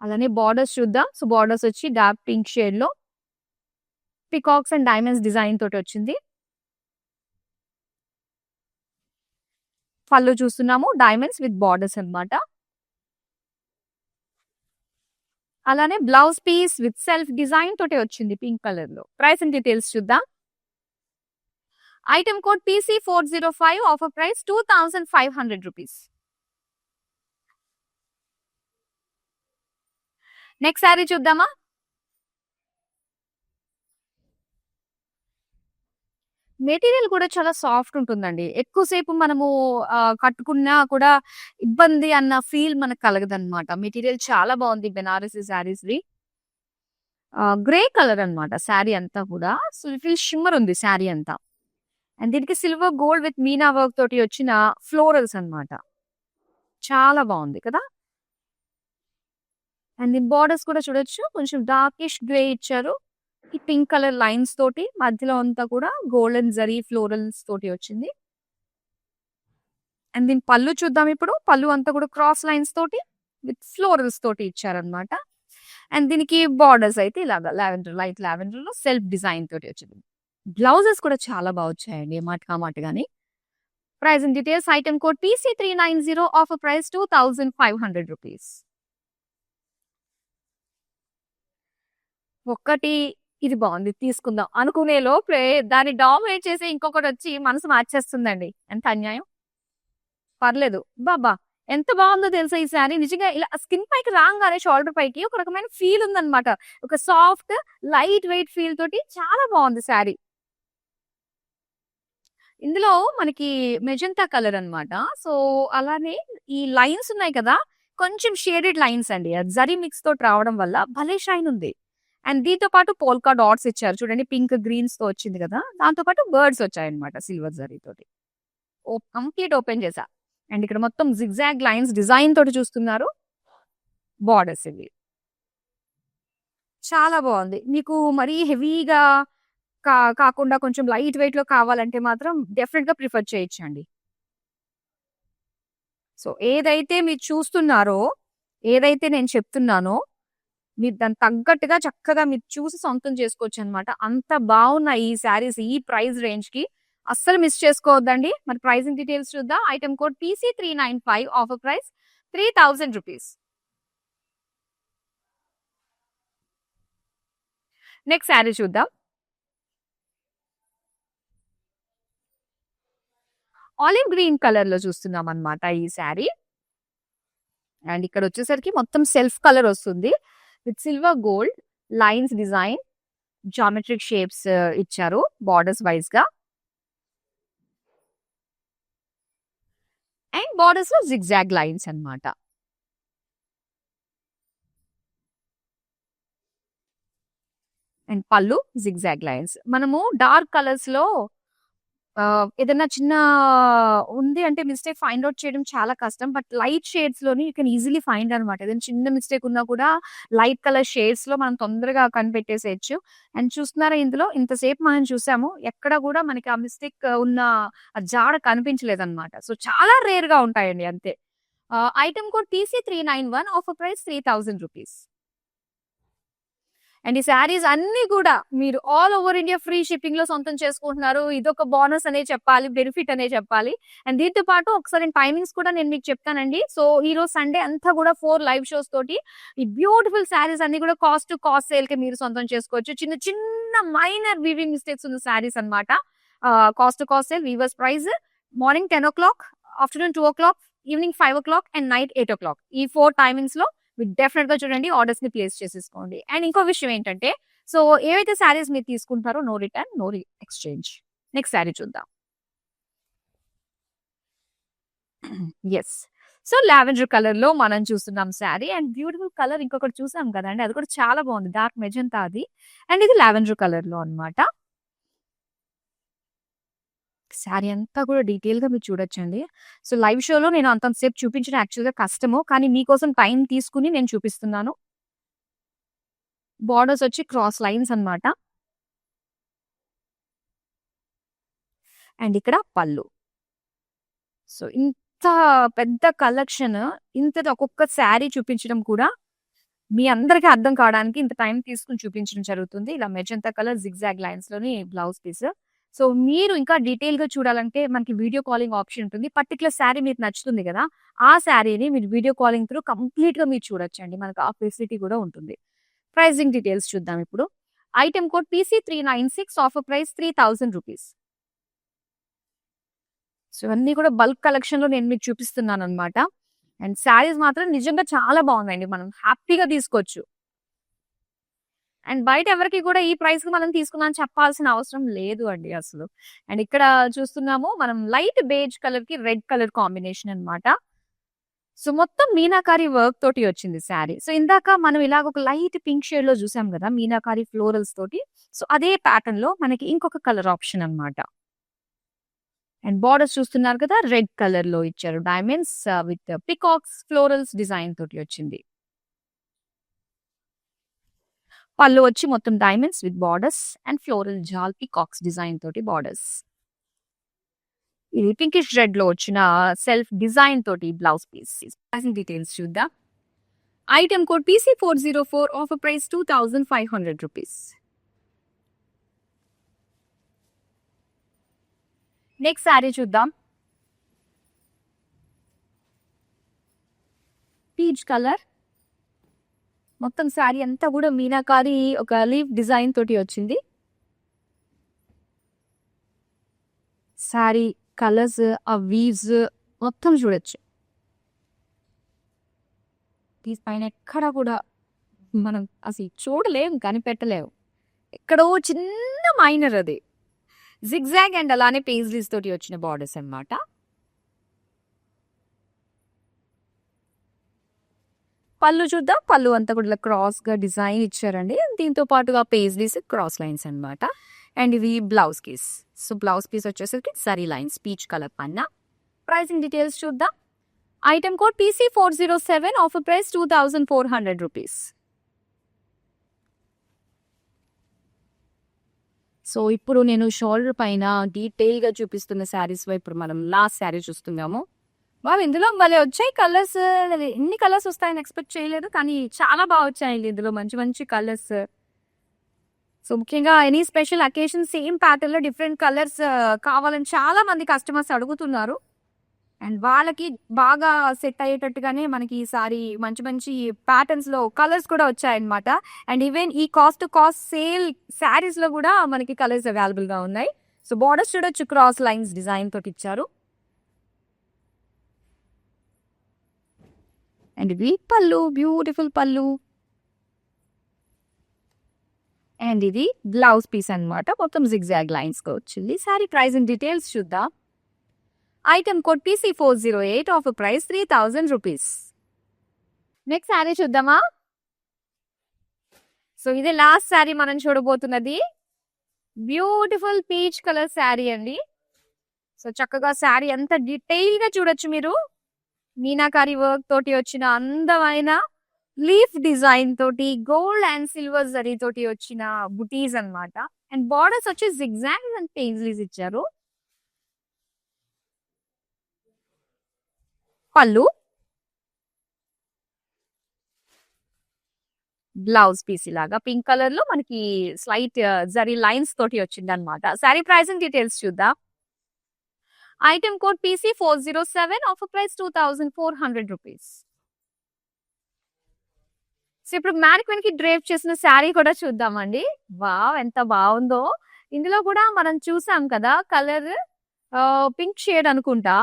అలానే బోర్డర్స్ చూద్దాం. సో, బోర్డర్స్ వచ్చి డార్క్ పింక్ షేడ్‌లో పికాక్స్ అండ్ డైమండ్స్ డిజైన్ తోటి వచ్చింది. పళ్ళు చూస్తున్నాము డైమండ్స్ విత్ బోర్డర్స్ అన్నమాట. అలానే blouse piece with self design తోటి వచ్చింది పింక్ కలర్‌లో. ప్రైస్ అండ్ డీటెయిల్స్ చూద్దాం. Item code PC405 offer price ₹2500. Next saree చూద్దామా? మెటీరియల్ కూడా చాలా సాఫ్ట్ ఉంటుందండి. ఎక్కువ సేపు మనము కట్టుకున్నా కూడా ఇబ్బంది అన్న ఫీల్ మనకు కలగదన్నమాట. మెటీరియల్ చాలా బావుంది బెనారసి శారీస్‌ది. గ్రే కలర్ అన్నమాట శారీ అంతా కూడా. సో, లిటిల్ షిమ్మర్ ఉంది శారీ అంతా. అండ్ దీనికి silver gold with Meena work తోటి వచ్చిన ఫ్లోరల్స్ అన్నమాట. చాలా బావుంది కదా! అండ్ దీని బోర్డర్స్ కూడా చూడొచ్చు. కొంచెం డార్కిష్ గ్రే ఇచ్చారు. ఈ పింక్ కలర్ లైన్స్ తోటి మధ్యలో అంతా కూడా గోల్డెన్ జరీ ఫ్లోరల్స్ తోటి వచ్చింది. అండ్ దీని పళ్ళు చూద్దాం ఇప్పుడు. పళ్ళు అంతా కూడా క్రాస్ లైన్స్ తోటి విత్ ఫ్లోరల్స్ తోటి ఇచ్చారన్నమాట. అండ్ దీనికి బోర్డర్స్ అయితే ఇలాగా లావెండర్ లైట్ లావెండర్‌లో సెల్ఫ్ డిజైన్ తోటి వచ్చింది. బ్లౌజెస్ కూడా చాలా బా వచ్చాయండి మాటకా మాటగాని. Price and details item code PC390 offer price ₹2500. ఒక్కటి ఇది బావుంది తీసుకుందాం అనుకునే లోపే దాన్ని డామినేట్ చేసి ఇంకొకటొచ్చి మనసు మార్చేస్తుందండి. ఎంత అన్యాయం. పర్లేదు. అబ్బబ్బా! ఎంత బాగుందో తెలుసా ఈ శారీ. నిజంగా ఇలా స్కిన్ పైకి రాంగానే షోల్డర్ పైకి ఒక రకమైన ఫీల్ ఉందన్నమాట. ఒక సాఫ్ట్, లైట్ వెయిట్ ఫీల్ తోటి చాలా బాగుంది శారీ. ఇందులో మనకి మెజంతా కలర్ అన్నమాట. సో, అలానే ఈ లైన్స్ ఉన్నాయి కదా! కొంచెం షేడెడ్ లైన్స్ అండి. అది జరీ మిక్స్ తోటి రావడం వల్ల భలే షైన్ ఉంది. అండ్ దీంతో పాటు పోల్కా డాట్స్ ఇచ్చారు. చూడండి పింక్, గ్రీన్స్‌తో వచ్చింది కదా! దాంతో పాటు బర్డ్స్ వచ్చాయన్నమాట సిల్వర్ జరీతోటి. కంప్లీట్ ఓపెన్ చేశా. అండ్ ఇక్కడ మొత్తం జిగ్‌జాగ్ లైన్స్ డిజైన్ తోటి చూస్తున్నారు. బోర్డర్స్ ఇవి. చాలా బావుంది. మీకు మరీ హెవీగా కాకుండా కొంచెం లైట్ వెయిట్‌లో కావాలంటే మాత్రం డెఫినిట్‌గా ప్రిఫర్ చేయొచ్చండి. సో, ఏదైతే మీరు చూస్తున్నారో, ఏదైతే నేను చెప్తున్నానో, మీరు దానికి తగ్గట్టుగా చక్కగా మీరు చూసి సొంతం చేసుకోవచ్చనమాట. అంత బావున్నాయి ఈ శారీస్ ఈ ప్రైస్ రేంజ్‌కి. అస్సలు మిస్ చేసుకోవద్దండి. మరి ప్రైజింగ్ డీటెయిల్స్ చూద్దాం. Item code PC395 offer price ₹3000. Next sari చూద్దాం. ఆలివ్ గ్రీన్ కలర్‌లో చూస్తున్నామనమాట ఈ శారీ. అండ్ ఇక్కడొచ్చేసరికి మొత్తం సెల్ఫ్ కలర్ వస్తుంది. With silver gold lines design, geometric shapes ఇచ్చారు బోర్డర్స్ వైస్‌గా. అండ్ బోర్డర్స్‌లో జిగ్‌జాగ్ లైన్స్ అన్నమాట. అండ్ పళ్ళు జిగ్‌జాగ్ లైన్స్. మనము డార్క్ కలర్స్‌లో ఏదన్నా చిన్న ఉంది అంటే మిస్టేక్ ఫైండ్ ఔట్ చేయడం చాలా కష్టం. బట్ లైట్ షేడ్స్‌లోని యూ కెన్ ఈజిలీ ఫైండ్ అనమాట. ఏదైనా చిన్న మిస్టేక్ ఉన్నా కూడా లైట్ కలర్ షేడ్స్‌లో మనం తొందరగా కనిపెట్టేసేయొచ్చు. అండ్ చూస్తున్నారా ఇందులో ఇంతసేపు మనం చూసాము. ఎక్కడ కూడా మనకి ఆ మిస్టేక్ ఉన్న ఆ జాడ కనిపించలేదన్నమాట. సో, చాలా రేర్‌గా ఉంటాయండి అంతే. Item code TC391 offer price ₹3000. And ఈ శారీస్ అన్నీ కూడా మీరు all over India free shipping లో సొంతం చేసుకుంటున్నారు. ఇదొక బోనస్ అనే చెప్పాలి. బెనిఫిట్ అనే చెప్పాలి. అండ్ దీంతో పాటు ఒకసారి టైమింగ్స్ కూడా నేను మీకు చెప్తానండి. సో, ఈ రోజు సండే అంతా కూడా 4 లైవ్ షోస్ తోటి ఈ బ్యూటిఫుల్ శారీస్ అన్ని కూడా కాస్ట్ టు కాస్ట్ సేల్ కి మీరు సొంతం చేసుకోవచ్చు. చిన్న చిన్న మైనర్ వీవింగ్ మిస్టేక్స్ ఉన్న శారీస్ అన్నమాట. Cost to cost sale weavers price morning 10:00, afternoon 2:00, evening 5:00 and night 8:00. ఈ 4 టైమింగ్స్ లో మీరు డెఫినెట్‌గా చూడండి. ఆర్డర్స్ ని ప్లేస్ చేసేసుకోండి. అండ్ ఇంకో విషయం ఏంటంటే, సో, ఏవైతే శారీస్ మీరు తీసుకుంటారో no return, no exchange. Next sari చూద్దాం. యెస్. సో, లావెండర్ కలర్‌లో మనం చూస్తున్నాం శారీ. అండ్ బ్యూటిఫుల్ కలర్ ఇంకొకటి చూసాం కదండీ! అది కూడా చాలా బాగుంది. డార్క్ మెజంతా అది. అండ్ ఇది లావెండర్ కలర్‌లో అన్నమాట. శారీ అంతా కూడా డీటెయిల్‌గా మీరు చూడొచ్చండి. సో, లైవ్ షోలో నేను అంతంత సేపు చూపించడం యాక్చువల్‌గా కష్టము. కానీ మీకోసం టైం తీసుకొని నేను చూపిస్తున్నాను. బోర్డర్స్ వచ్చి క్రాస్ లైన్స్ అన్నమాట. అండ్ ఇక్కడ పళ్ళు. సో, ఇంత పెద్ద కలెక్షన్ ఇంతది ఒక్కొక్క శారీ చూపించడం కూడా మీ అందరికి అర్థం కావడానికి ఇంత టైం తీసుకొని చూపించడం జరుగుతుంది. ఇలా మెజంతా కలర్ జిగ్‌జాగ్ లైన్స్‌లోని బ్లౌజ్ పీస్. సో, మీరు ఇంకా డీటెయిల్‌గా చూడాలంటే మనకి వీడియో కాలింగ్ ఆప్షన్ ఉంటుంది. పర్టిక్యులర్ శారీ మీకు నచ్చుతుంది గదా! ఆ శారీని మీరు వీడియో కాలింగ్ త్రూ కంప్లీట్‌గా మీరు చూడొచ్చండి. మనకు ఆ ఫెసిలిటీ కూడా ఉంటుంది. ప్రైజింగ్ డీటెయిల్స్ చూద్దాం ఇప్పుడు. Item code PC396 offer price ₹3000. So, ఇవన్నీ కూడా బల్క్ కలెక్షన్‌లో నేను మీకు చూపిస్తున్నానన్నమాట. అండ్ శారీస్ మాత్రం నిజంగా చాలా బాగున్నాయండి. మనం హ్యాపీగా తీసుకోవచ్చు. అండ్ బయట ఎవరికీ కూడా ఈ ప్రైస్‌కి మనం తీసుకున్నామని చెప్పాల్సిన అవసరం లేదు అండి అసలు. అండ్ ఇక్కడ చూస్తున్నాము మనం లైట్ బేజ్ కలర్‌కి రెడ్ కలర్ కాంబినేషన్ అన్నమాట. సో, మొత్తం మీనాకారి వర్క్ తోటి వచ్చింది శారీ. సో, ఇందాక మనం ఇలాగ ఒక లైట్ పింక్ షేడ్‌లో చూసాం గదా! మీనాకారి ఫ్లోరల్స్ తోటి. సో, అదే ప్యాటర్న్‌లో మనకి ఇంకొక కలర్ ఆప్షన్ అన్నమాట. అండ్ బోర్డర్స్ చూస్తున్నారు కదా! రెడ్ కలర్‌లో ఇచ్చారు. Diamonds with peacocks florals design తోటి వచ్చింది. పళ్ళు వచ్చి మొత్తం diamonds with borders and floral జాల్ పీకాక్స్ డిజైన్ తోటి బోర్డర్స్. ఇది పింకిష్ రెడ్ లో వచ్చిన సెల్ఫ్ డిజైన్ తోటి బ్లౌజ్ పీస్. ప్రైసింగ్ డీటెయిల్స్ చూద్దాం. Item code PC404 offer price ₹2500. Next sari చూద్దాం. Peach colour. మొత్తం శారీ అంతా కూడా మీనాకారి ఒక లీఫ్ డిజైన్ తోటి వచ్చింది. శారీ కలర్స్, ఆ వీవ్స్ మొత్తం చూడొచ్చు. బుటీస్ పైన ఎక్కడ కూడా మనం అసలు చూడలేం, కనిపెట్టలేము. ఎక్కడో చిన్న మైనర్ అది. జిగ్జాగ్ అండ్ అలానే పేజ్లీస్ తోటి వచ్చిన బార్డర్స్ అన్నమాట. పళ్ళు చూద్దాం. పళ్ళు అంతా కూడా ఇలా క్రాస్‌గా డిజైన్ ఇచ్చారండి. దీంతో పాటుగా పేజ్లీస్, క్రాస్ లైన్స్ అన్నమాట. అండ్ ఇవి blouse piece. So blouse piece వచ్చేసరికి జరీ లైన్స్, పీచ్ కలర్ పన్న. ప్రైసింగ్ డీటెయిల్స్ చూద్దాం. Item code PC407, offer price 2400 rupees. So ఇప్పుడు నేను షోల్డర్ పైన డీటెయిల్‌గా చూపిస్తున్న శారీస్‌లో ఇప్పుడు మనం లాస్ట్ శారీ చూస్తున్నాము. వావ్! ఇందులో భలే వచ్చాయి కలర్స్. ఎన్ని కలర్స్ వస్తాయని ఎక్స్‌పెక్ట్ చేయలేదు. కానీ చాలా బాగా వచ్చాయండి ఇందులో మంచి మంచి కలర్స్. సో ముఖ్యంగా ఎనీ స్పెషల్ అకేషన్ సేమ్ ప్యాటర్న్‌లో డిఫరెంట్ కలర్స్ కావాలని చాలా మంది కస్టమర్స్ అడుగుతున్నారు. అండ్ వాళ్ళకి బాగా సెట్ అయ్యేటట్టుగానే మనకి ఈసారి మంచి మంచి ప్యాటర్న్స్‌లో కలర్స్ కూడా వచ్చాయన్నమాట. అండ్ ఈవెన్ ఈ కాస్ట్ టు కాస్ట్ సేల్ శారీస్‌లో కూడా మనకి కలర్స్ అవైలబుల్‌గా ఉన్నాయి. సో బార్డర్స్ చూడొచ్చు, క్రాస్ లైన్స్ డిజైన్ తోటి ఇచ్చారు. అండ్ ఇది పళ్ళు, బ్యూటిఫుల్ పళ్ళు. అండ్ ఇది బ్లౌజ్ పీస్ అన్నమాట. మొత్తం జిగ్జాగ్ లైన్స్‌గా వచ్చింది. శారీ ప్రైసింగ్ డీటెయిల్స్ చూద్దాం. Item code PC408, offer price 3000 rupees. Next saree చూద్దామా? సో ఇదే లాస్ట్ శారీ మనం చూడబోతున్నది. బ్యూటిఫుల్ పీచ్ కలర్ శారీ అండి. సో చక్కగా శారీ అంతా డీటెయిల్‌గా చూడొచ్చు మీరు. మీనాకారి వర్క్ తోటి వచ్చిన అందమైన లీఫ్ డిజైన్ తోటి గోల్డ్ అండ్ సిల్వర్ జరీ తోటి వచ్చిన బుటీస్ అన్నమాట. అండ్ బార్డర్స్ వచ్చి జిగ్జాగ్ అండ్ పేజ్లీస్ ఇచ్చారు. పళ్ళు, బ్లౌజ్ పీస్ ఇలాగా పింక్ కలర్ లో మనకి స్లైట్ జరీ లైన్స్ తోటి వచ్చింది అనమాట. శారీ ప్రైసింగ్ డీటెయిల్స్ చూద్దాం. Item code PC407, offer price 2400 rupees. So ఇప్పుడు మ్యానిక్విన్ కి డ్రేప్ చేసిన శారీ కూడా చూద్దామండి. వావ్! ఎంత బాగుందో. ఇందులో కూడా మనం చూసాం కదా కలర్ పింక్ షేడ్ అనుకుంటా.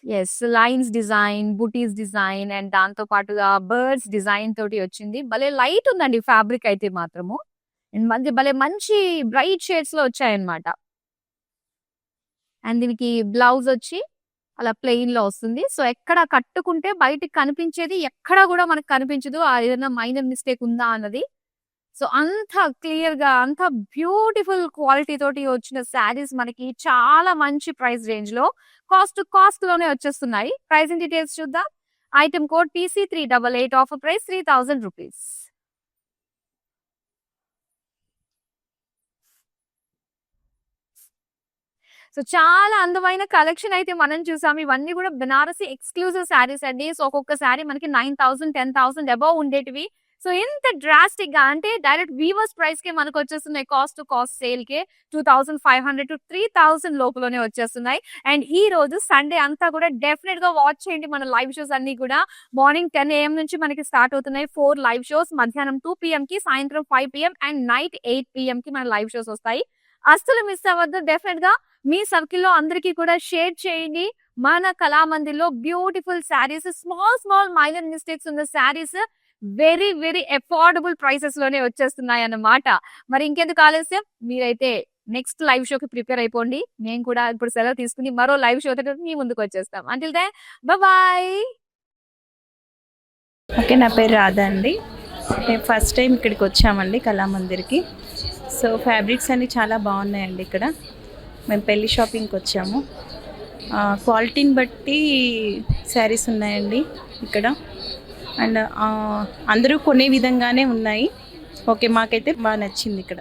Yes, lines design, buttis design and దాంతో పాటుగా బర్డ్స్ డిజైన్ తోటి వచ్చింది. భలే లైట్ ఉందండి ఫ్యాబ్రిక్ అయితే మాత్రము. అండ్ మధ్య భలే మంచి బ్రైట్ షేడ్స్ లో వచ్చాయన్నమాట. అండ్ దీనికి బ్లౌజ్ వచ్చి అలా ప్లెయిన్ లో వస్తుంది. సో ఎక్కడ కట్టుకుంటే బయటికి కనిపించేది ఎక్కడ కూడా మనకు కనిపించదు ఏదైనా మైనర్ మిస్టేక్ ఉందా అన్నది. సో అంత క్లియర్ గా, అంత బ్యూటిఫుల్ క్వాలిటీ తోటి వచ్చిన శారీస్ మనకి చాలా మంచి ప్రైస్ రేంజ్ లో కాస్ట్ టు కాస్ట్ లోనే వచ్చేస్తున్నాయి. ప్రైసింగ్ డీటెయిల్స్ చూద్దాం. Item code PC388, offer price 3000 rupees. So చాలా అందమైన కలెక్షన్ అయితే మనం చూసాం. ఇవన్నీ కూడా బెనారసి ఎక్స్క్లూజివ్ శారీస్ అండి. సో ఒక్కొక్క శారీ మనకి 9000, 10,000 అబౌవ్ ఉండేటివి. సో ఇంత డ్రాస్టిక్ గా అంటే డైరెక్ట్ వీవర్స్ ప్రైస్ కే మనకు వచ్చేస్తున్నాయి. Cost to cost sale K 2500 to 3000 లోపలనే వచ్చేస్తున్నాయి. అండ్ ఈ రోజు సండే అంతా కూడా డెఫినెట్ గా వాచ్ చేయండి మన లైవ్ షోస్ అన్ని కూడా. మార్నింగ్ 10 AM నుంచి మనకి స్టార్ట్ అవుతున్నాయి 4 లైవ్ షోస్. మధ్యాహ్నం 2 PM కి, సాయంత్రం 5 PM అండ్ నైట్ 8 PM కి మన లైవ్ షోస్ వస్తాయి. అస్సలు మిస్ అవ్వద్దు. డెఫినెట్ గా మీ సర్కిల్ లో అందరికీ కూడా షేర్ చేయండి. మన కళామందిర్లో beautiful saris, small minor mistakes ఉన్న saris very very affordable prices లోనే వచ్చేస్తున్నాయి అన్నమాట. మరి ఇంకెందుకు ఆలస్యం, మీరైతే నెక్స్ట్ లైవ్ షోకి ప్రిపేర్ అయిపోండి. నేను కూడా ఇప్పుడు సెలవు తీసుకుని మరో లైవ్ షో మీ ముందుకు వచ్చేస్తాం. Until then bye. ఓకే, నా పేరు రాధా అండి. మేము ఫస్ట్ టైం ఇక్కడికి వచ్చామండి కళామందిర్కి. సో ఫ్యాబ్రిక్స్ అన్నీ చాలా బాగున్నాయండి ఇక్కడ. మేము పెళ్లి షాపింగ్కి వచ్చాము. క్వాలిటీని బట్టి శారీస్ ఉన్నాయండి ఇక్కడ. అండ్ అందరూ కొనే విధంగానే ఉన్నాయి. ఓకే, మాకైతే బాగా నచ్చింది ఇక్కడ.